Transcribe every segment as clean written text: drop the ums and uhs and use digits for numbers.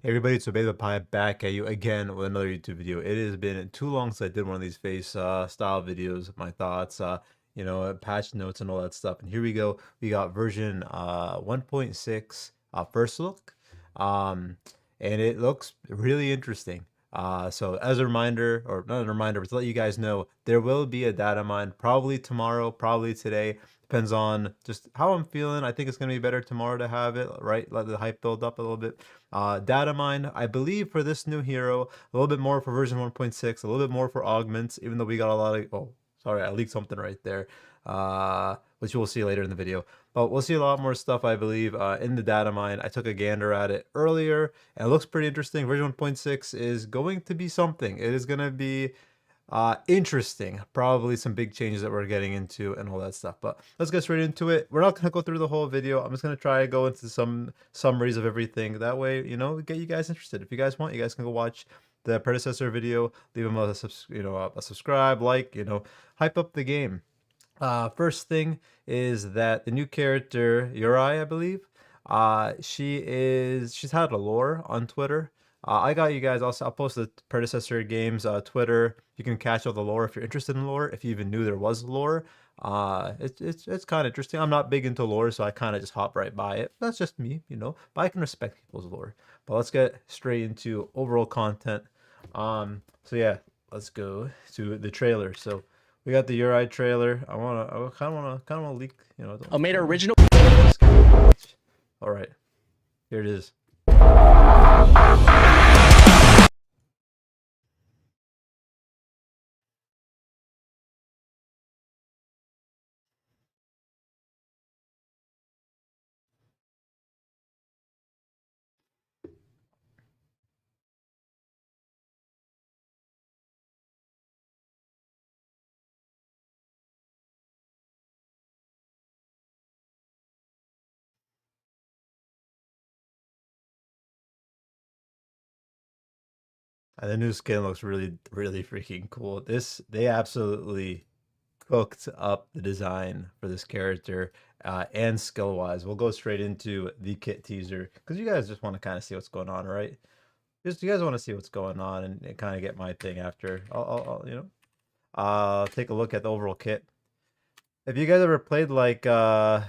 Everybody, it's Obey the Pie back at you again with another YouTube video. It has been too long since I did one of these face style videos, my thoughts, patch notes and all that stuff. And here we go. We got version 1.6 first look. Um, and it looks really interesting. So as a reminder, or not a reminder, but to let you guys know, there will be a data mine probably tomorrow, probably today. Depends on just how I'm feeling. I think it's gonna be better tomorrow to have it, right? Let the hype build up a little bit. Data mine, I believe for this new hero, a little bit more for version 1.6, a little bit more for augments, even though we got a lot of, oh, sorry, I leaked something right there, which you will see later in the video. But we'll see a lot more stuff, I believe, in the data mine. I took a gander at it earlier, and it looks pretty interesting. Version 1.6 is going to be something. It is going to be interesting. Probably some big changes that we're getting into and all that stuff. But let's get straight into it. We're not going to go through the whole video. I'm just going to try to go into some summaries of everything. That way, get you guys interested. If you guys want, you guys can go watch the predecessor video. Leave them a subscribe, like, hype up the game. First thing is that the new character Yurei, I believe, she's had a lore on Twitter. I got you guys. I'll post the predecessor games Twitter. You can catch all the lore if you're interested in lore. If you even knew there was lore, it's kind of interesting. I'm not big into lore, so I kind of just hop right by it. That's just me, But I can respect people's lore. But let's get straight into overall content. So yeah, let's go to the trailer. So we got the Yurei trailer. I kind of wanna leak. Made original. All right, here it is. And the new skin looks really, really freaking cool. They absolutely cooked up the design for this character and skill wise. We'll go straight into the kit teaser because you guys just want to kind of see what's going on, right? Just you guys want to see what's going on and kind of get my thing after. I'll take a look at the overall kit. If you guys ever played like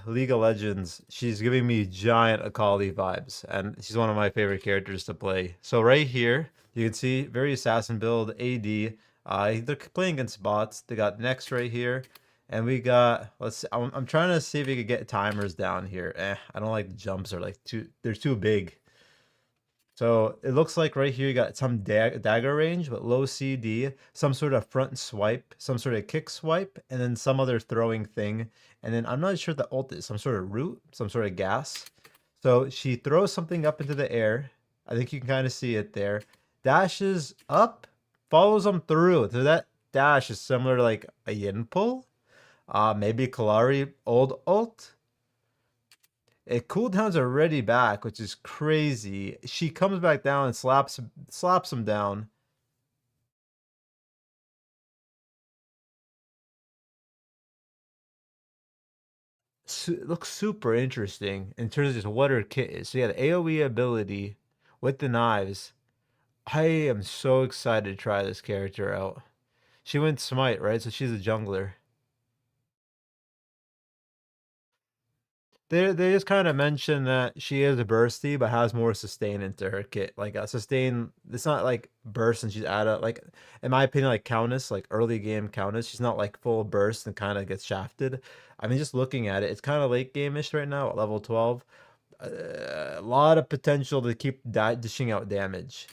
League of Legends, she's giving me giant Akali vibes, and she's one of my favorite characters to play. So right here, you can see very assassin build, AD. They're playing against bots. They got next right here, and we got. Let's. See, I'm trying to see if we could get timers down here. I don't like the jumps. Are like too. They're too big. So it looks like right here you got some dagger range, but low CD, some sort of front swipe, some sort of kick swipe, and then some other throwing thing. And then I'm not sure the ult is some sort of root, some sort of gas. So she throws something up into the air. I think you can kind of see it there. Dashes up, follows them through. So that dash is similar to like a yin pull. Maybe Kalari old ult. It cooldown's already back, which is crazy. She comes back down and slaps him down. It looks super interesting in terms of just what her kit is. So yeah, the AoE ability with the knives. I am so excited to try this character out. She went smite, right? So she's a jungler. They just kind of mention that she is a bursty, but has more sustain into her kit. Like a sustain, it's not like burst, and she's at a like, in my opinion, like Countess, like early game Countess. She's not like full burst and kind of gets shafted. I mean, just looking at it, it's kind of late game-ish right now at level 12. A lot of potential to keep dishing out damage.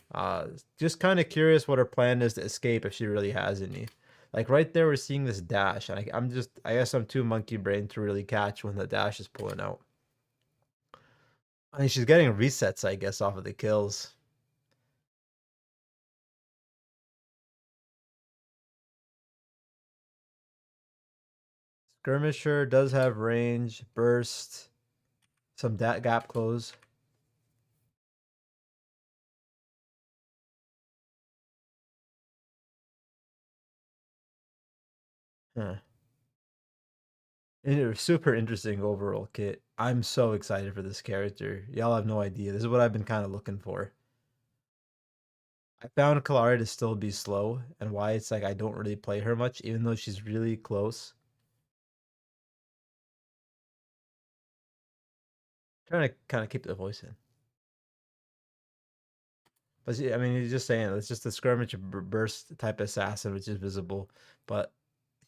Just kind of curious what her plan is to escape if she really has any. Like right there, we're seeing this dash, and I guess I'm too monkey brain to really catch when the dash is pulling out. I mean, she's getting resets, I guess, off of the kills. Skirmisher does have range, burst, some gap close. Huh. Super interesting overall kit. I'm so excited for this character. Y'all have no idea. This is what I've been kind of looking for. I found Kalara to still be slow, and why it's like I don't really play her much, even though she's really close. Trying to kind of keep the voice in. But I mean, he's just saying it's just a skirmish burst type assassin, which is visible, but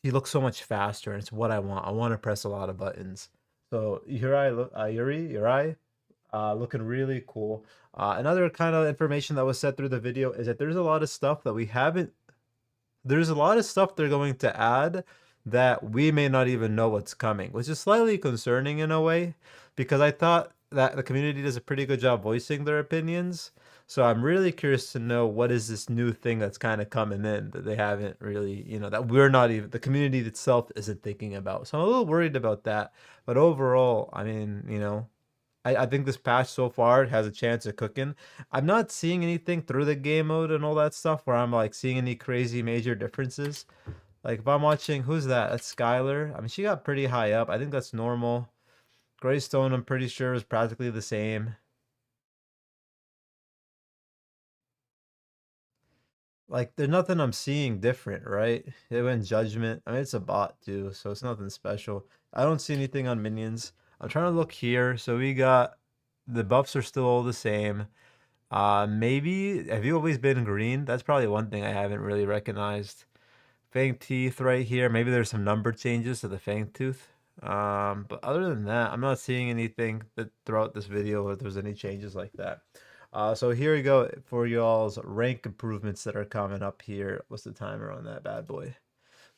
he looks so much faster, and it's what I want. I want to press a lot of buttons. So Yurei, looking really cool. Another kind of information that was said through the video is that there's a lot of stuff that we haven't there's a lot of stuff they're going to add that we may not even know what's coming, which is slightly concerning in a way, because I thought that the community does a pretty good job voicing their opinions. So I'm really curious to know what is this new thing that's kind of coming in that they haven't really, that we're not even, the community itself isn't thinking about. So I'm a little worried about that. But overall, I mean, I think this patch so far has a chance of cooking. I'm not seeing anything through the game mode and all that stuff where I'm like seeing any crazy major differences. Like if I'm watching, who's that? That's Skylar. I mean, she got pretty high up. I think that's normal. Greystone, I'm pretty sure, is practically the same. Like there's nothing I'm seeing different, right? It went Judgment. I mean, it's a bot too, so it's nothing special. I don't see anything on minions. I'm trying to look here. So we got the buffs are still all the same. Maybe have you always been green? That's probably one thing I haven't really recognized. Fang teeth right here. Maybe there's some number changes to the fang tooth. But other than that, I'm not seeing anything that throughout this video if there's any changes like that. So here we go for y'all's rank improvements that are coming up here. What's the timer on that bad boy?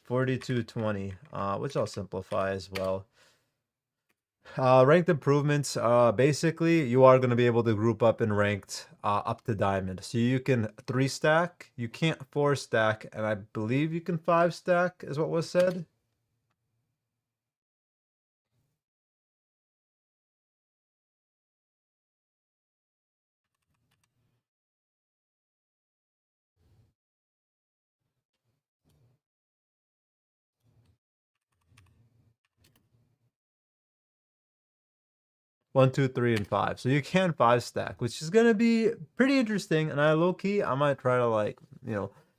4220, which I'll simplify as well. Ranked improvements. Basically, you are going to be able to group up in ranked up to diamond. So you can 3-stack. You can't 4-stack, and I believe you can 5-stack, is what was said. One, two, three, and five. So you can 5-stack, which is gonna be pretty interesting. And I low key, I might try to like,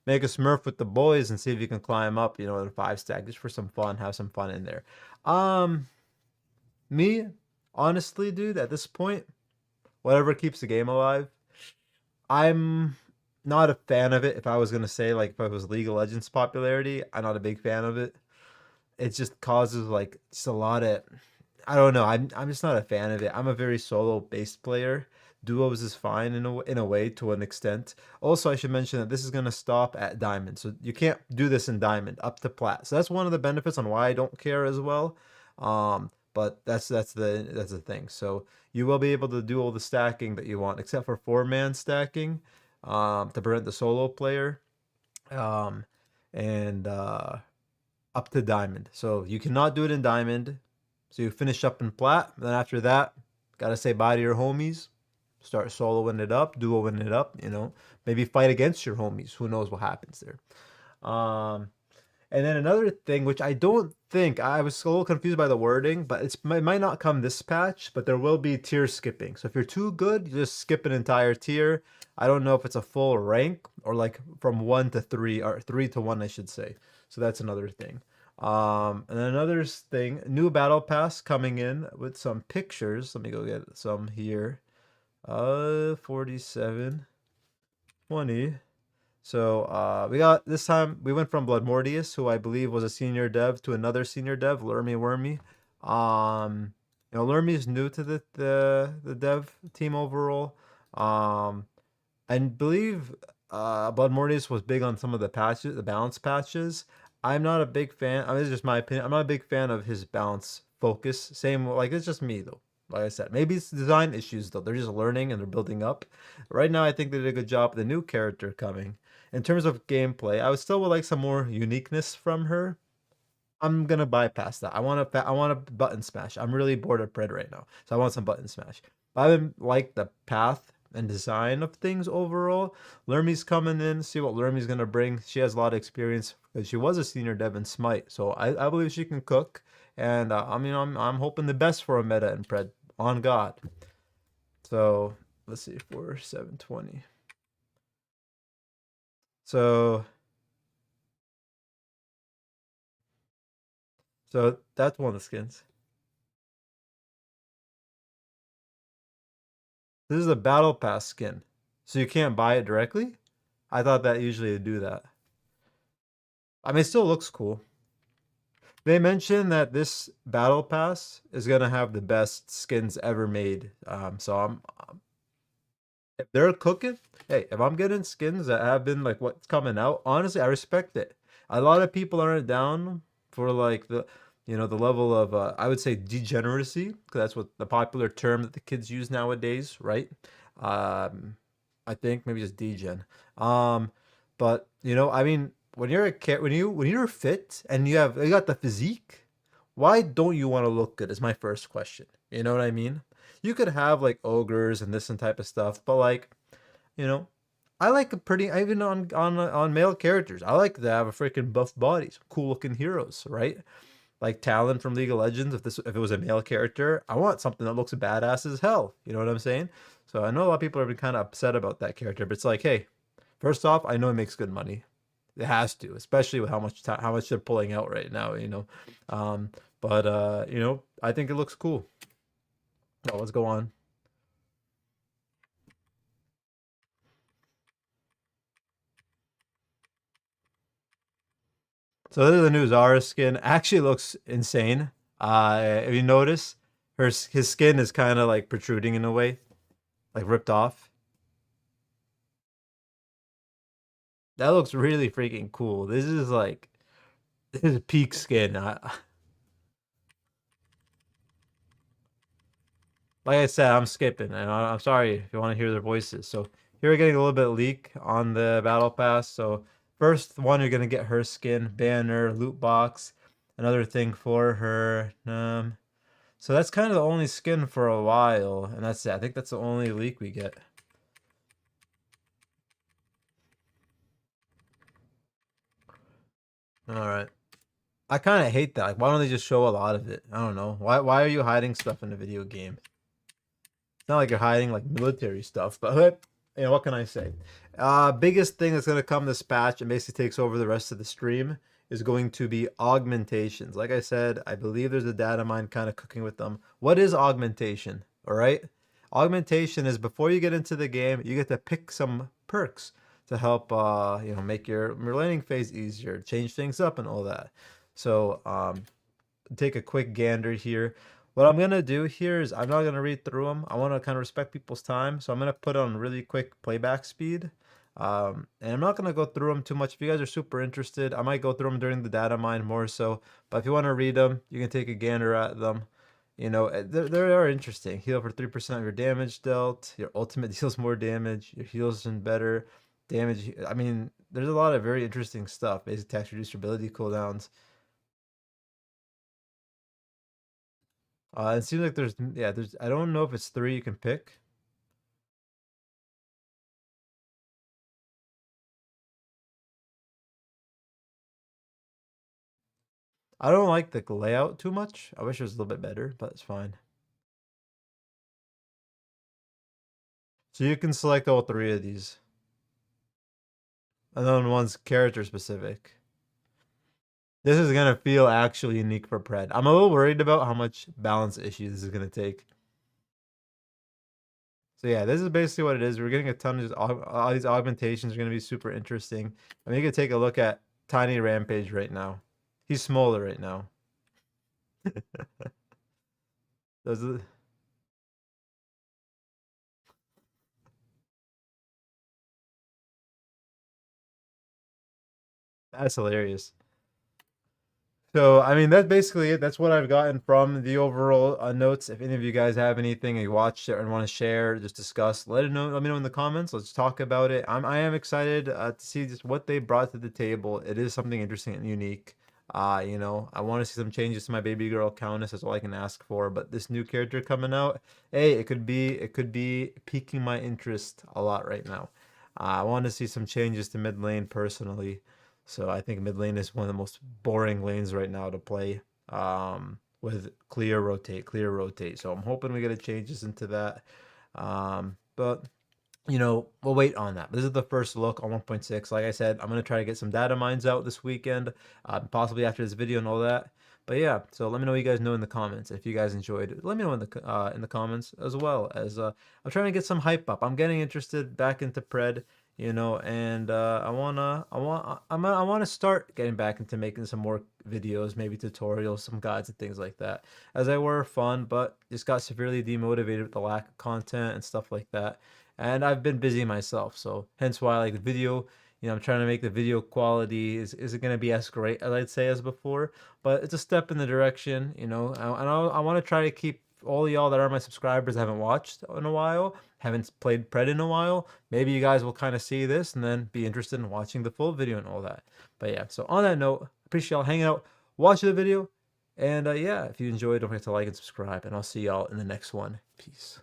make a Smurf with the boys and see if you can climb up, in 5-stack just for some fun, have some fun in there. Um, Me, honestly, dude, at this point, whatever keeps the game alive. I'm not a fan of it. If I was gonna say like if I was League of Legends popularity, I'm not a big fan of it. It just causes like just a lot of I don't know. I'm just not a fan of it. I'm a very solo based player. Duos is fine in a way to an extent. Also, I should mention that this is gonna stop at diamond, so you can't do this in diamond up to plat. So that's one of the benefits on why I don't care as well. But that's the thing. So you will be able to do all the stacking that you want, except for 4-man stacking, to prevent the solo player. Um, and Up to diamond. So you cannot do it in diamond. So you finish up in plat. Then after that, gotta say bye to your homies. Start soloing it up, duoing it up. Maybe fight against your homies. Who knows what happens there? Um, and then another thing, which I don't think I was a little confused by the wording, but it might not come this patch, but there will be tier skipping. So if you're too good, you just skip an entire tier. I don't know if it's a full rank or like from 1 to 3 or 3 to 1, I should say. So that's another thing. And then another thing, new battle pass coming in with some pictures. Let me go get some here. 47, 20. So we got this time we went from Blood Mortius, who I believe was a senior dev, to another senior dev, Lermy Wormy. Lermy's new to the dev team overall. I believe Blood Mortius was big on some of the patches, the balance patches. I'm not a big fan. I mean, it's just my opinion. I'm not a big fan of his balance focus. Same, like it's just me though. Like I said, maybe it's design issues though. They're just learning and they're building up. Right now, I think they did a good job with the new character coming. In terms of gameplay, I would still would like some more uniqueness from her. I'm gonna bypass that. I want a button smash. I'm really bored of Pred right now, so I want some button smash. I haven't liked the path and design of things overall. Lermy's coming in, see what Lermy's gonna bring. She has a lot of experience because she was a senior dev in Smite, so I believe she can cook. And I mean, I'm hoping the best for a meta in Pred on God. So let's see, 4720. So so that's one of the skins. This is a battle pass skin. So you can't buy it directly? I thought that usually would do that. I mean, it still looks cool. They mentioned that this battle pass is gonna have the best skins ever made. So I'm if they're cooking, hey, if I'm getting skins that have been like what's coming out, honestly, I respect it. A lot of people aren't down for like the level of I would say degeneracy, because that's what the popular term that the kids use nowadays, right? Um, I think maybe just degen. Um, but I mean, when you're a kid, when you're fit and you got the physique, why don't you want to look good? Is my first question. You know what I mean? You could have like ogres and this and type of stuff, but like, you know, I like a pretty even on male characters. I like to have a freaking buff bodies, cool looking heroes, right? Like Talon from League of Legends. If it was a male character, I want something that looks badass as hell. You know what I'm saying? So I know a lot of people have been kind of upset about that character, but it's like, hey, first off, I know it makes good money. It has to, especially with how much they're pulling out right now. Um, but I think it looks cool. Oh, let's go on. So this is the new Zara skin. Actually looks insane. If you notice, his skin is kind of like protruding in a way, like ripped off. That looks really freaking cool. This is peak skin. Like I said, I'm skipping, and I'm sorry if you want to hear their voices. So here we're getting a little bit of leak on the battle pass. So first one, you're gonna get her skin, banner, loot box, another thing for her. So that's kind of the only skin for a while, and that's it. I think that's the only leak we get. All right. I kind of hate that. Like, why don't they just show a lot of it? I don't know. Why are you hiding stuff in a video game? It's not like you're hiding like military stuff, but what can I say? Biggest thing that's gonna come this patch and basically takes over the rest of the stream is going to be augmentations. Like I said, I believe there's a data mine kind of cooking with them. What is augmentation? All right, augmentation is before you get into the game, you get to pick some perks to help make your learning phase easier, change things up, and all that. So take a quick gander here. What I'm gonna do here is I'm not gonna read through them. I want to kind of respect people's time, so I'm gonna put on really quick playback speed. And I'm not gonna go through them too much. If you guys are super interested, I might go through them during the data mine more so. But if you want to read them, you can take a gander at them. They are interesting. Heal for 3% of your damage dealt. Your ultimate deals more damage. Your heals and better damage. I mean, there's a lot of very interesting stuff. Basic attacks reduce your ability cooldowns. It seems like there's I don't know if it's three you can pick. I don't like the layout too much. I wish it was a little bit better, but it's fine. So you can select all three of these. And then one's character specific. This is gonna feel actually unique for Pred. I'm a little worried about how much balance issue this is gonna take. So yeah, this is basically what it is. We're getting a ton of all these augmentations are gonna be super interesting. I mean, you can take a look at Tiny Rampage right now. He's smaller right now. Those That's hilarious. So, I mean, that's basically it. That's what I've gotten from the overall notes. If any of you guys have anything and you watched it and want to share, just discuss, let it know. Let me know in the comments. Let's talk about it. I am excited to see just what they brought to the table. It is something interesting and unique. I want to see some changes to my baby girl Countess. That's all I can ask for. But this new character coming out, hey, it could be piquing my interest a lot right now. I want to see some changes to mid lane personally. So I think mid lane is one of the most boring lanes right now to play. With clear rotate, clear rotate. So I'm hoping we get a changes into that. But you know, we'll wait on that. But this is the first look on 1.6. Like I said, I'm gonna try to get some data mines out this weekend, possibly after this video and all that. But yeah, so let me know what you guys know in the comments. If you guys enjoyed it, let me know in the comments, as well as I'm trying to get some hype up. I'm getting interested back into Pred, you know, and I wanna start getting back into making some more videos, maybe tutorials, some guides and things like that, as they were fun, but just got severely demotivated with the lack of content and stuff like that. And I've been busy myself, so hence why, like, the video, you know, I'm trying to make the video quality isn't going to be as great as I'd say as before, but it's a step in the direction, you know. And I want to try to keep all y'all that are my subscribers, haven't watched in a while, haven't played Pred in a while. Maybe you guys will kind of see this and then be interested in watching the full video and all that. But yeah, so on that note, appreciate y'all hanging out, watching the video, and yeah, if you enjoyed, don't forget to like and subscribe, and I'll see y'all in the next one. Peace.